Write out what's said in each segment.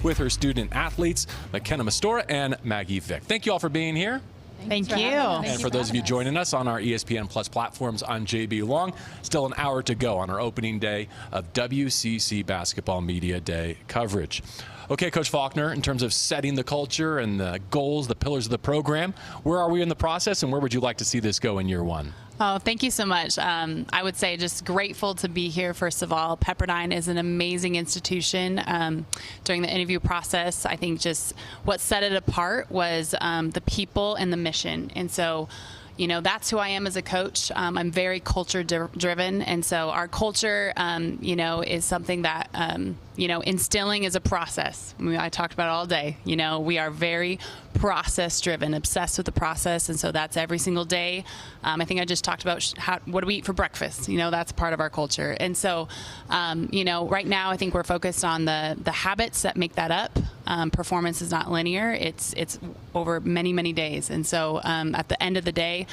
with her student athletes, McKenna Mastora and Maggie Vick. Thank you all for being here. Thank you. And for those of you joining us on our ESPN Plus platforms, I'm JB Long. Still an hour to go on our opening day of WCC Basketball Media Day coverage. Okay, Coach Faulkner, in terms of setting the culture and the goals, the pillars of the program, where are we in the process and where would you like to see this go in year one? Oh, thank you so much. I would say just grateful to be here, first of all. Pepperdine is an amazing institution. During the interview process, I think just what set it apart was the people and the mission. And so, you know, that's who I am as a coach. I'm very culture driven. And so our culture, you know, is something that, you know, instilling is a process. I talked about it all day. You know, we are very process driven, obsessed with the process. And so that's every single day. I think I just talked about what do we eat for breakfast? You know, that's part of our culture. And so, you know, right now I think we're focused on the habits that make that up. Performance is not linear. It's over many, many days. And so at the end of the day,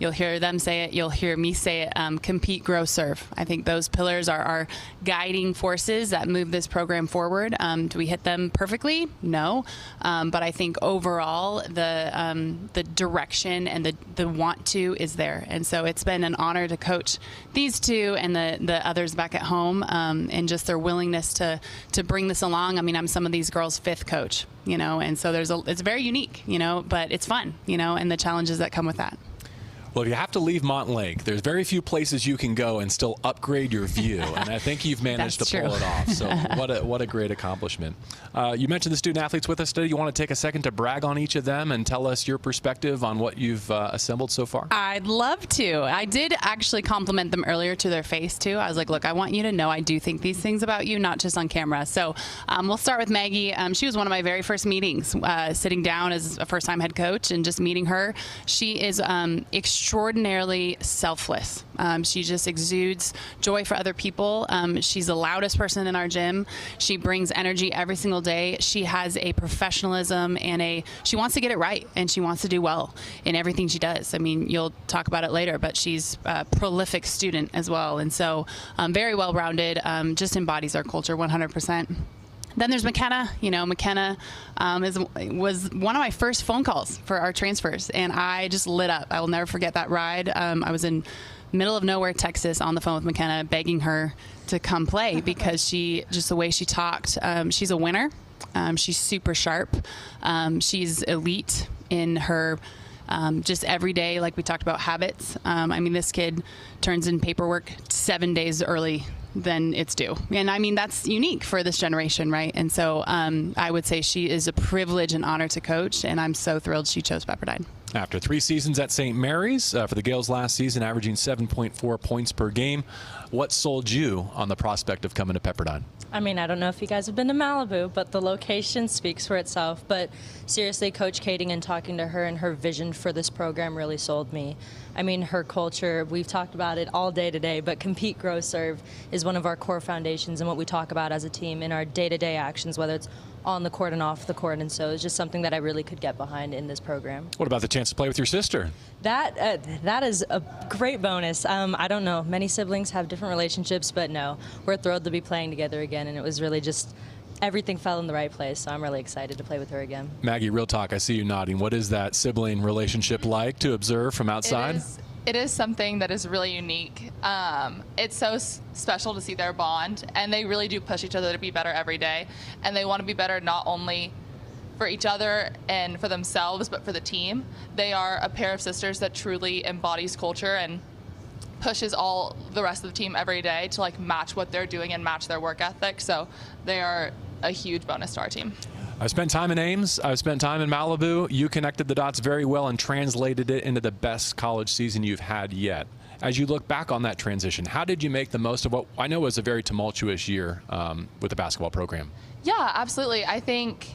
you'll hear them say it. You'll hear me say it. Compete, grow, serve. I think those pillars are our guiding forces that move this program forward. Do we hit them perfectly? No. But I think overall the direction and the want to is there. And so it's been an honor to coach these two and the others back at home, and just their willingness to bring this along. I mean, I'm some of these girls' fifth coach, you know, and so it's very unique, you know, but it's fun, you know, and the challenges that come with that. Well, if you have to leave Montlake, there's very few places you can go and still upgrade your view, and I think you've managed to pull it off. So what a great accomplishment. You mentioned the student athletes with us today. You want to take a second to brag on each of them and tell us your perspective on what you've assembled so far? I'd love to. I did actually compliment them earlier to their face, too. I was like, look, I want you to know I do think these things about you, not just on camera. So we'll start with Maggie. She was one of my very first meetings, sitting down as a first-time head coach and just meeting her. She is extraordinarily selfless. She just exudes joy for other people. She's the loudest person in our gym. She brings energy every single day. She has a professionalism and she wants to get it right, and she wants to do well in everything she does. I mean, you'll talk about it later, but she's a prolific student as well. And so very well-rounded, just embodies our culture 100%. Then there's McKenna. You know, McKenna was one of my first phone calls for our transfers, and I just lit up. I will never forget that ride. I was in middle of nowhere, Texas, on the phone with McKenna, begging her to come play because just the way she talked, she's a winner. She's super sharp. She's elite in her just every day, like we talked about, habits. I mean, this kid turns in paperwork 7 days early than it's due. And I mean, that's unique for this generation, right? And so I would say she is a privilege and honor to coach, and I'm so thrilled she chose Pepperdine. After 3 seasons at St. Mary's, for the Gales last season, averaging 7.4 points per game, what sold you on the prospect of coming to Pepperdine? I mean, I don't know if you guys have been to Malibu, but the location speaks for itself. But seriously, Coach Kading and talking to her and her vision for this program really sold me. I mean, her culture, we've talked about it all day today, but compete, grow, serve is one of our core foundations and what we talk about as a team in our day-to-day actions, whether it's on the court and off the court. And so it's just something that I really could get behind in this program. What about the chance to play with your sister? That is a great bonus. I don't know. Many siblings have different relationships, but no, we're thrilled to be playing together again. And it was really just everything fell in the right place. So I'm really excited to play with her again. Maggie, real talk. I see you nodding. What is that sibling relationship like to observe from outside? It is something that is really unique. It's so special to see their bond, and they really do push each other to be better every day. And they want to be better not only for each other and for themselves, but for the team. They are a pair of sisters that truly embodies culture and pushes all the rest of the team every day to like match what they're doing and match their work ethic. So they are a huge bonus to our team. I've spent time in Ames. I've spent time in Malibu. You connected the dots very well and translated it into the best college season you've had yet. As you look back on that transition, how did you make the most of what I know was a very tumultuous year with the basketball program? Yeah, absolutely. I think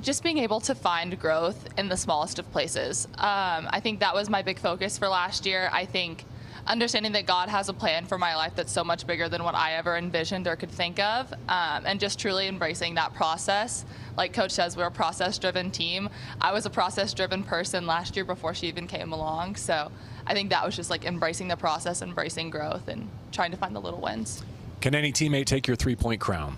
just being able to find growth in the smallest of places. I think that was my big focus for last year. I think understanding that God has a plan for my life that's so much bigger than what I ever envisioned or could think of, and just truly embracing that process. Like Coach says, we're a process-driven team. I was a process-driven person last year before she even came along, so I think that was just like embracing the process, embracing growth, and trying to find the little wins. Can any teammate take your three-point crown?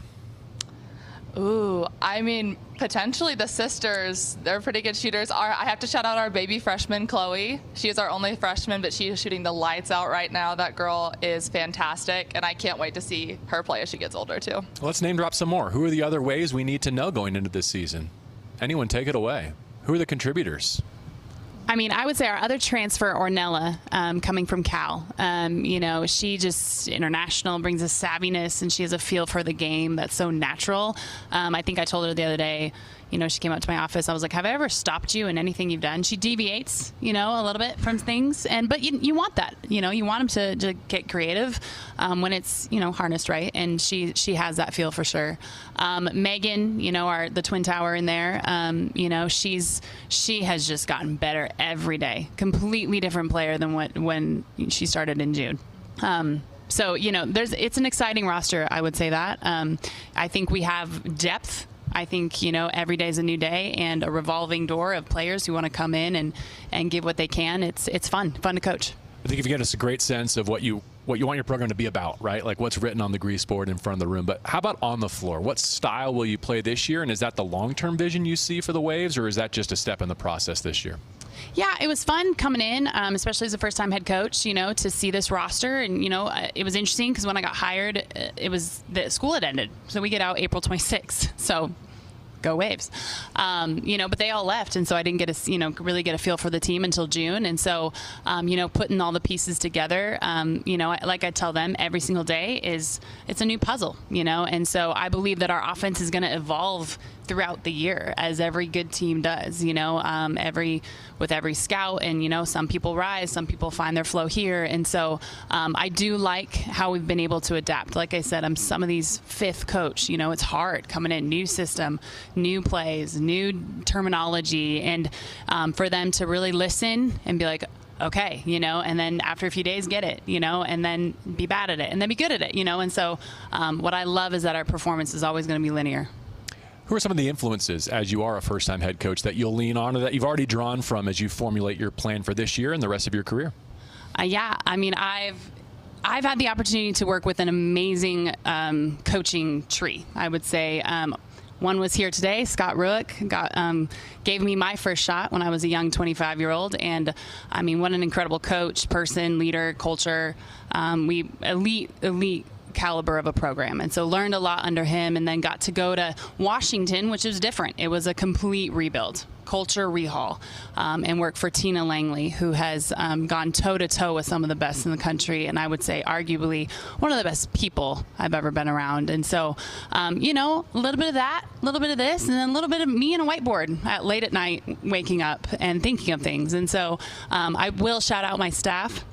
Ooh, I mean, potentially the sisters. They're pretty good shooters. I have to shout out our baby freshman, Chloe. She is our only freshman, but she is shooting the lights out right now. That girl is fantastic, and I can't wait to see her play as she gets older, too. Let's name drop some more. Who are the other ways we need to know going into this season? Anyone take it away. Who are the contributors? I mean, I would say our other transfer, Ornella, coming from Cal. She just international, brings a savviness, and she has a feel for the game that's so natural. I think I told her the other day, she came up to my office. I was like, have I ever stopped you in anything you've done? She deviates, a little bit from things. But you want that. You want them to get creative when it's, harnessed right. And she has that feel for sure. Megan, the twin tower in there, she has just gotten better every day. Completely different player than when she started in June. So, it's an exciting roster, I would say that. I think we have depth. I think, every day is a new day and a revolving door of players who want to come in and give what they can. It's fun to coach. I think you've given us a great sense of what you want your program to be about, right? Like what's written on the grease board in front of the room. But how about on the floor? What style will you play this year? And is that the long-term vision you see for the Waves, or is that just a step in the process this year? Yeah, it was fun coming in, especially as a first-time head coach, to see this roster. And, it was interesting because when I got hired, the school had ended. So we get out April 26th. So go Waves. But they all left. And so I didn't get really get a feel for the team until June. And so, putting all the pieces together, like I tell them every single day it's a new puzzle, And so I believe that our offense is going to evolve throughout the year, as every good team does, with every scout. And, some people rise, some people find their flow here. And so I do like how we've been able to adapt. Like I said, I'm some of these fifth coach, it's hard coming in, new system, new plays, new terminology, and for them to really listen and be like, okay, and then after a few days get it, and then be bad at it and then be good at it, and so what I love is that our performance is always going to be linear. Who are some of the influences, as you are a first-time head coach, that you'll lean on or that you've already drawn from as you formulate your plan for this year and the rest of your career? Yeah, I mean, I've had the opportunity to work with an amazing coaching tree, I would say. One was here today, Scott Ruick, gave me my first shot when I was a young 25-year-old. And, I mean, what an incredible coach, person, leader, culture. We elite caliber of a program, and so learned a lot under him, and then got to go to Washington, which was different. It was a complete rebuild, culture rehaul, and work for Tina Langley, who has gone toe-to-toe with some of the best in the country, and I would say arguably one of the best people I've ever been around. And so, a little bit of that, a little bit of this, and then a little bit of me and a whiteboard late at night, waking up and thinking of things. And so I will shout out my staff.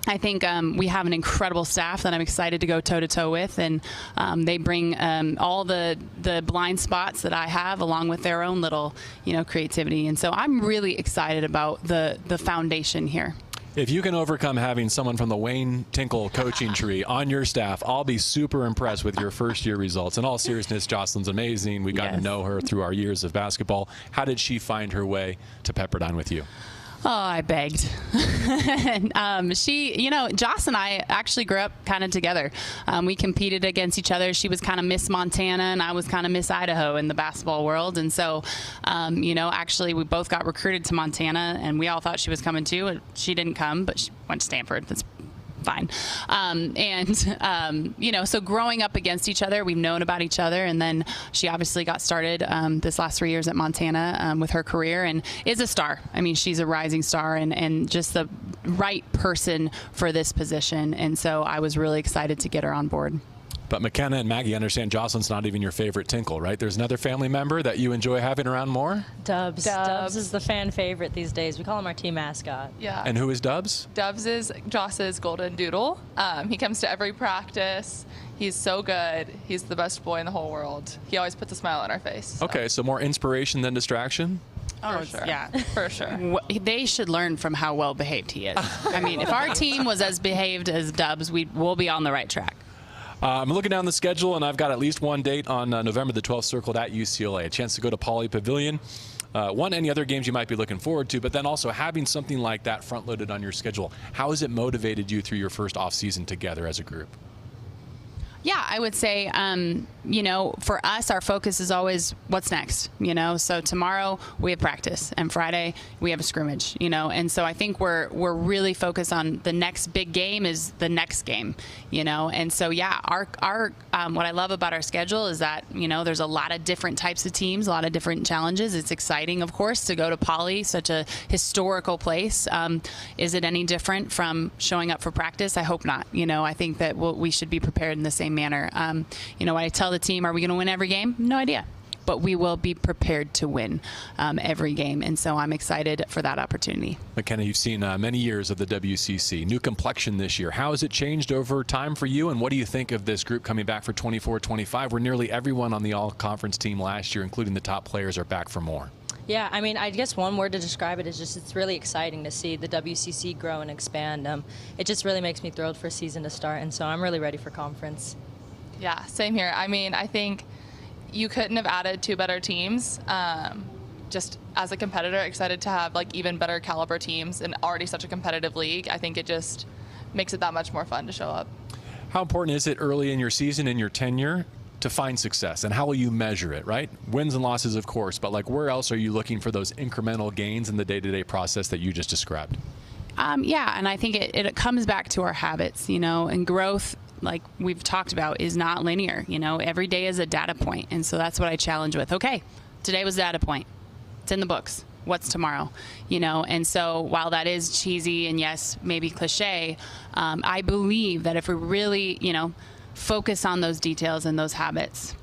I think we have an incredible staff that I'm excited to go toe-to-toe with, and they bring all the blind spots that I have, along with their own little, creativity. And so I'm really excited about the foundation here. If you can overcome having someone from the Wayne Tinkle coaching tree on your staff, I'll be super impressed with your first-year results. In all seriousness, Jocelyn's amazing. We got to know her through our years of basketball. How did she find her way to Pepperdine with you? Oh, I begged. She, Joss and I actually grew up kind of together. We competed against each other. She was kind of Miss Montana, and I was kind of Miss Idaho in the basketball world. And so, actually we both got recruited to Montana, and we all thought she was coming too. She didn't come, but she went to Stanford. That's fine. So growing up against each other, we've known about each other. And then she obviously got started this last 3 years at Montana with her career, and is a star. I mean, she's a rising star and just the right person for this position. And so I was really excited to get her on board. But McKenna and Maggie understand Jocelyn's not even your favorite Tinkle, right? There's another family member that you enjoy having around more? Dubs. Dubs is the fan favorite these days. We call him our team mascot. Yeah. And who is Dubs? Dubs is Joss's golden doodle. He comes to every practice. He's so good. He's the best boy in the whole world. He always puts a smile on our face. So. Okay, so more inspiration than distraction? For sure. Yeah, for sure. They should learn from how well behaved he is. I mean, if our team was as behaved as Dubs, we'll be on the right track. I'm looking down the schedule, and I've got at least one date on November the 12th circled at UCLA, a chance to go to Pauley Pavilion. Any other games you might be looking forward to, but then also having something like that front-loaded on your schedule. How has it motivated you through your first off-season together as a group? Yeah, I would say, you know, for us, our focus is always what's next, you know. So tomorrow we have practice, and Friday we have a scrimmage, you know. And so I think we're really focused on the next big game is the next game, you know. And so yeah, our what I love about our schedule is that, you know, there's a lot of different types of teams, a lot of different challenges. It's exciting, of course, to go to Poly, such a historical place. Is it any different from showing up for practice? I hope not. You know, I think that we should be prepared in the same manner. You know, I tell the team, are we going to win every game? No idea. But we will be prepared to win every game. And so I'm excited for that opportunity. McKenna, you've seen many years of the WCC. New complexion this year. How has it changed over time for you? And what do you think of this group coming back for 24-25, where nearly everyone on the all-conference team last year, including the top players, are back for more? Yeah, I mean, I guess one word to describe it is just it's really exciting to see the WCC grow and expand. It just really makes me thrilled for a season to start, and so I'm really ready for conference. Yeah, same here. I mean, I think you couldn't have added two better teams. Just as a competitor, excited to have like even better caliber teams in already such a competitive league. I think it just makes it that much more fun to show up. How important is it early in your season, in your tenure, to find success, and how will you measure it, right? Wins and losses, of course, but like where else are you looking for those incremental gains in the day-to-day process that you just described? Yeah, and I think it comes back to our habits, you know, and growth, like we've talked about, is not linear. You know, every day is a data point, and so that's what I challenge with. Okay, today was a data point. It's in the books. What's tomorrow? You know, and so while that is cheesy and yes, maybe cliche, I believe that if we really, you know, focus on those details and those habits.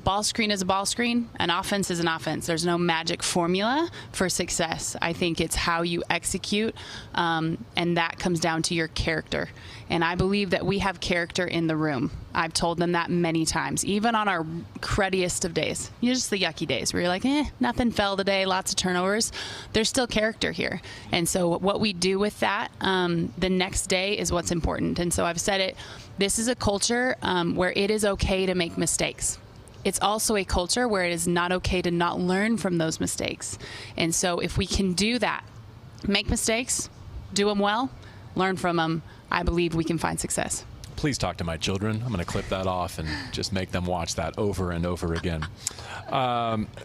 Ball screen is a ball screen, an offense is an offense. There's no magic formula for success. I think it's how you execute, and that comes down to your character. And I believe that we have character in the room. I've told them that many times, even on our cruddiest of days. You know, just the yucky days where you're like, nothing fell today, lots of turnovers. There's still character here. And so what we do with that the next day is what's important. And so I've said it, this is a culture where it is okay to make mistakes. It's also a culture where it is not okay to not learn from those mistakes. And so if we can do that, make mistakes, do them well, learn from them, I believe we can find success. Please talk to my children. I'm going to clip that off and just make them watch that over and over again.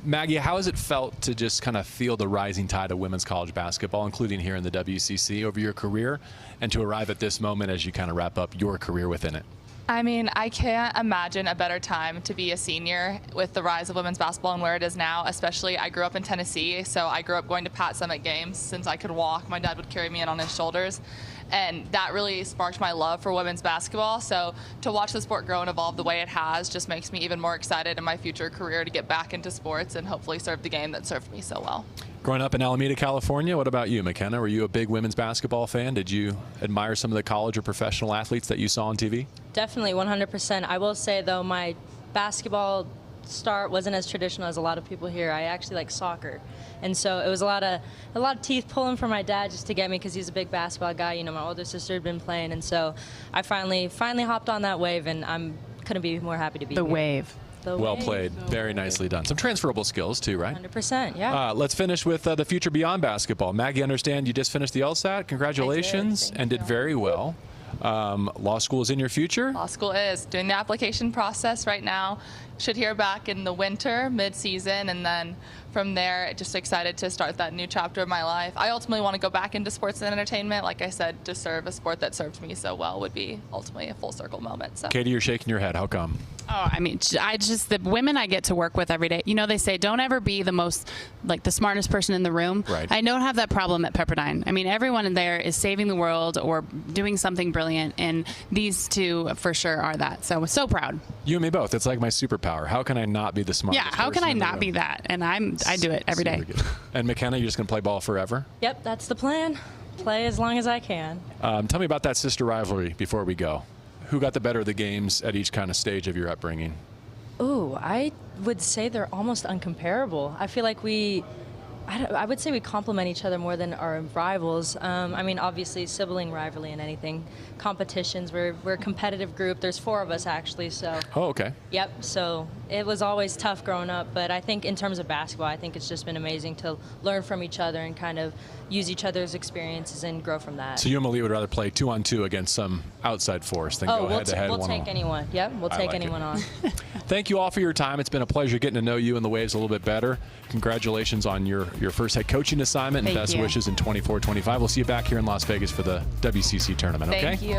Maggie, how has it felt to just kind of feel the rising tide of women's college basketball, including here in the WCC, over your career, and to arrive at this moment as you kind of wrap up your career within it? I mean, I can't imagine a better time to be a senior with the rise of women's basketball and where it is now, especially I grew up in Tennessee, so I grew up going to Pat Summitt games since I could walk. My dad would carry me in on his shoulders, and that really sparked my love for women's basketball. So to watch the sport grow and evolve the way it has just makes me even more excited in my future career to get back into sports and hopefully serve the game that served me so well. Growing up in Alameda, California, what about you, McKenna? Were you a big women's basketball fan? Did you admire some of the college or professional athletes that you saw on TV? Definitely, 100%. I will say, though, my basketball start wasn't as traditional as a lot of people here. I actually like soccer. And so it was a lot of teeth pulling for my dad just to get me because he's a big basketball guy. You know, my older sister had been playing, and so I finally hopped on that wave, and I'm couldn't be more happy to be here. The wave. Well played. Very nicely done. Some transferable skills, too, right? 100%, yeah. Let's finish with the future beyond basketball. Maggie, I understand you just finished the LSAT. Congratulations. And did very well. Law school is in your future? Law school is. Doing the application process right now. Should hear back in the winter, mid-season, and then from there, just excited to start that new chapter of my life. I ultimately want to go back into sports and entertainment. Like I said, to serve a sport that served me so well would be ultimately a full circle moment. So. Katie, you're shaking your head. How come? Oh, I mean, the women I get to work with every day, you know, they say don't ever be the smartest person in the room. Right. I don't have that problem at Pepperdine. I mean, everyone in there is saving the world or doing something brilliant, and these two for sure are that. So proud. You and me both. It's like my superpower. How can I not be the smartest Yeah, how can I not be that? And I do it every day. And McKenna, you're just going to play ball forever? Yep, that's the plan. Play as long as I can. Tell me about that sister rivalry before we go. Who got the better of the games at each kind of stage of your upbringing? Ooh, I would say they're almost uncomparable. I feel like we I would say we complement each other more than our rivals. I mean, obviously, sibling rivalry and anything. Competitions, we're a competitive group. There's 4 of us, actually, so. Oh, okay. Yep, so it was always tough growing up, but I think in terms of basketball, I think it's just been amazing to learn from each other and kind of use each other's experiences and grow from that. So you and Malik would rather play 2-on-2 against some outside force than go head-to-head we'll one-on-one? take anyone. Yep, we'll take anyone on. Thank you all for your time. It's been a pleasure getting to know you and the Waves a little bit better. Congratulations on your first head coaching assignment, and Thank best you. wishes in 24-25. We'll see you back here in Las Vegas for the WCC tournament, okay? Thank you.